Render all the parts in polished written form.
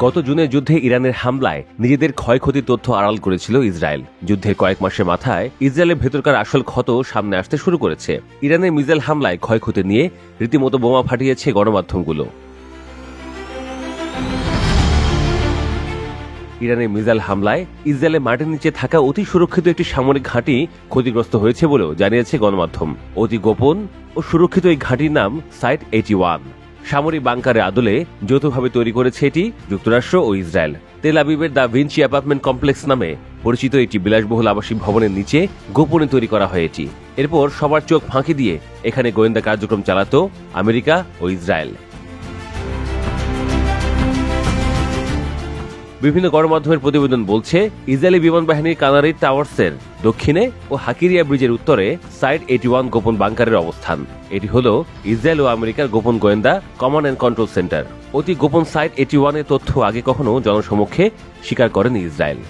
গত জুনের যুদ্ধে ইরানের হামলায় নিজেদের ক্ষয়ক্ষতির তথ্য আড়াল করেছিল ইসরায়েল। যুদ্ধের কয়েক মাসের মাথায় ইসরায়েলের ভেতরকার আসল ক্ষত সামনে আসতে শুরু করেছে। ইরানের মিসাইল হামলায় ক্ষয়ক্ষতি নিয়ে রীতিমতো বোমা ফাটিয়েছে গণমাধ্যমগুলো। ইরানের মিসাইল হামলায় ইসরায়েলের মাটির নিচে থাকা অতি সুরক্ষিত একটি সামরিক ঘাঁটি ক্ষতিগ্রস্ত হয়েছে বলেও জানিয়েছে গণমাধ্যম। অতি গোপন ও সুরক্ষিত এই ঘাঁটির নাম সাইট 81। সামরিক বাংকারের আদলে যৌথভাবে তৈরি করেছে এটি যুক্তরাষ্ট্র ও ইসরায়েল। তেল আবিবের দ্য ভিঞ্চি অ্যাপার্টমেন্ট কমপ্লেক্স নামে পরিচিত একটি বিলাসবহুল আবাসিক ভবনের নিচে গোপনে তৈরি করা হয় এটি। এরপর সবার চোখ ফাঁকি দিয়ে এখানে গোয়েন্দা কার্যক্রম চালাত আমেরিকা ও ইসরায়েল। বিভিন্ন গণমাধ্যমের প্রতিবেদন বলছে, ইসরায়েলি বিমান বাহিনীর কানারি টাওয়ার্সের দক্ষিণে ও হাকিরিয়া ব্রিজের উত্তরে সাইট 81 গোপন বাংকারের অবস্থান। এটি হল ইসরায়েল ও আমেরিকার গোপন গোয়েন্দা কমান্ড অ্যান্ড কন্ট্রোল সেন্টার। অতি গোপন সাইট 81 এর তথ্য আগে কখনো জনসমক্ষে স্বীকার করেনি ইসরায়েল।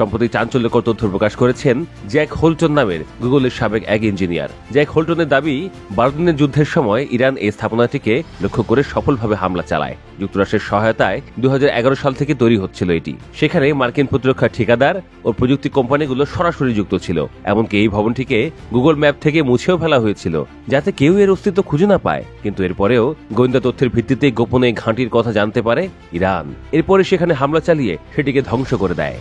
সম্প্রতি চাঞ্চল্যকর তথ্য প্রকাশ করেছেন জ্যাক হোল্টন নামের গুগলের সাবেক এক ইঞ্জিনিয়ার। জ্যাক হোল্টনের দাবি, 12 দিনের যুদ্ধের সময় ইরান এই স্থাপনাটিকে লক্ষ্য করে সফলভাবে হামলা চালায়। যুক্তরাষ্ট্রের সহায়তায় 2011 সাল থেকে তৈরি হচ্ছিল এটি। সেখানে মার্কিন প্রতিরক্ষা ঠিকাদার ও প্রযুক্তি কোম্পানিগুলো সরাসরি যুক্ত ছিল। এমনকি এই ভবনটিকে গুগল ম্যাপ থেকে মুছেও ফেলা হয়েছিল, যাতে কেউ এর অস্তিত্ব খুঁজে না পায়। কিন্তু এরপরেও গোয়েন্দা তথ্যের ভিত্তিতে গোপনে ঘাঁটির কথা জানতে পারে ইরান। এরপরে সেখানে হামলা চালিয়ে সেটিকে ধ্বংস করে দেয়।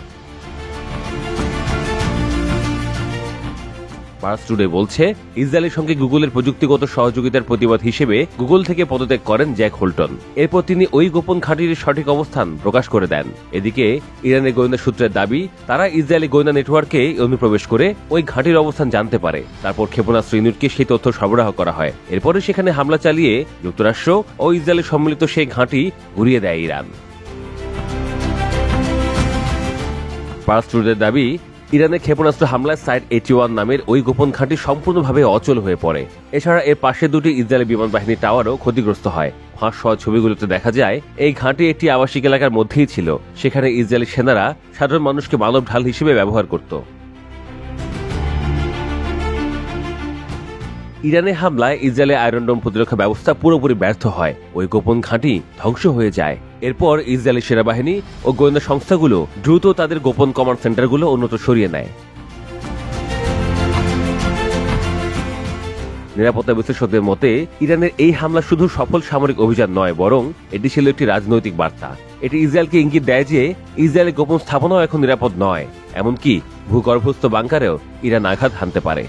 পার্স টুডে বলছে, ইসরায়েলের সঙ্গে গুগলের প্রযুক্তিগত সহযোগিতার প্রতিবাদ হিসেবে গুগল থেকে পদত্যাগ করেন জ্যাক হোল্টন। এরপর তিনি ওই গোপন ঘাঁটির সঠিক অবস্থান প্রকাশ করে দেন। এদিকে ইরানের গোয়েন্দা সূত্রের দাবি, তারা ইসরায়েলি গোয়েন্দা নেটওয়ার্কে অনুপ্রবেশ করে ওই ঘাঁটির অবস্থান জানতে পারে। তারপর ক্ষেপণাস্ত্র ইউনিটকে সেই তথ্য সরবরাহ করা হয়। এরপরে সেখানে হামলা চালিয়ে যুক্তরাষ্ট্র ও ইসরায়েলের সম্মিলিত সেই ঘাঁটি ঘুরিয়ে দেয় ইরান। পার্স টুডের দাবি, ইরানের ক্ষেপণাস্ত্র হামলায় সাইট 81 নামের ওই গোপন ঘাঁটি সম্পূর্ণভাবে অচল হয়ে পড়ে। এছাড়া এর পাশে দুটি ইসরায়েলি বিমান বাহিনীর টাওয়ারও ক্ষতিগ্রস্ত হয়। ফাঁস হওয়া ছবিগুলোতে দেখা যায় এই ঘাঁটি একটি আবাসিক এলাকার মধ্যেই ছিল। সেখানে ইসরায়েলি সেনারা সাধারণ মানুষকে মানব ঢাল হিসেবে ব্যবহার করত। ইরানের হামলায় ইসরায়েলের আয়রন ডোম প্রতিরক্ষা ব্যবস্থা পুরোপুরি ব্যর্থ হয়। ওই গোপন ঘাঁটি ধ্বংস হয়ে যায়। এরপর ইসরায়েলি সেনাবাহিনী ও গোয়েন্দা সংস্থাগুলো দ্রুত তাদের গোপন কমান্ড সেন্টারগুলো অন্যত্র সরিয়ে নেয়। নিরাপত্তা বিশ্লেষকদের মতে, ইরানের এই হামলা শুধু সফল সামরিক অভিযান নয়, বরং এটি ছিল একটি রাজনৈতিক বার্তা। এটি ইসরায়েলকে ইঙ্গিত দেয় যে ইসরায়েলের গোপন স্থাপনাও এখন নিরাপদ নয়। এমনকি ভূগর্ভস্থ বাংকারেও ইরান আঘাত হানতে পারে।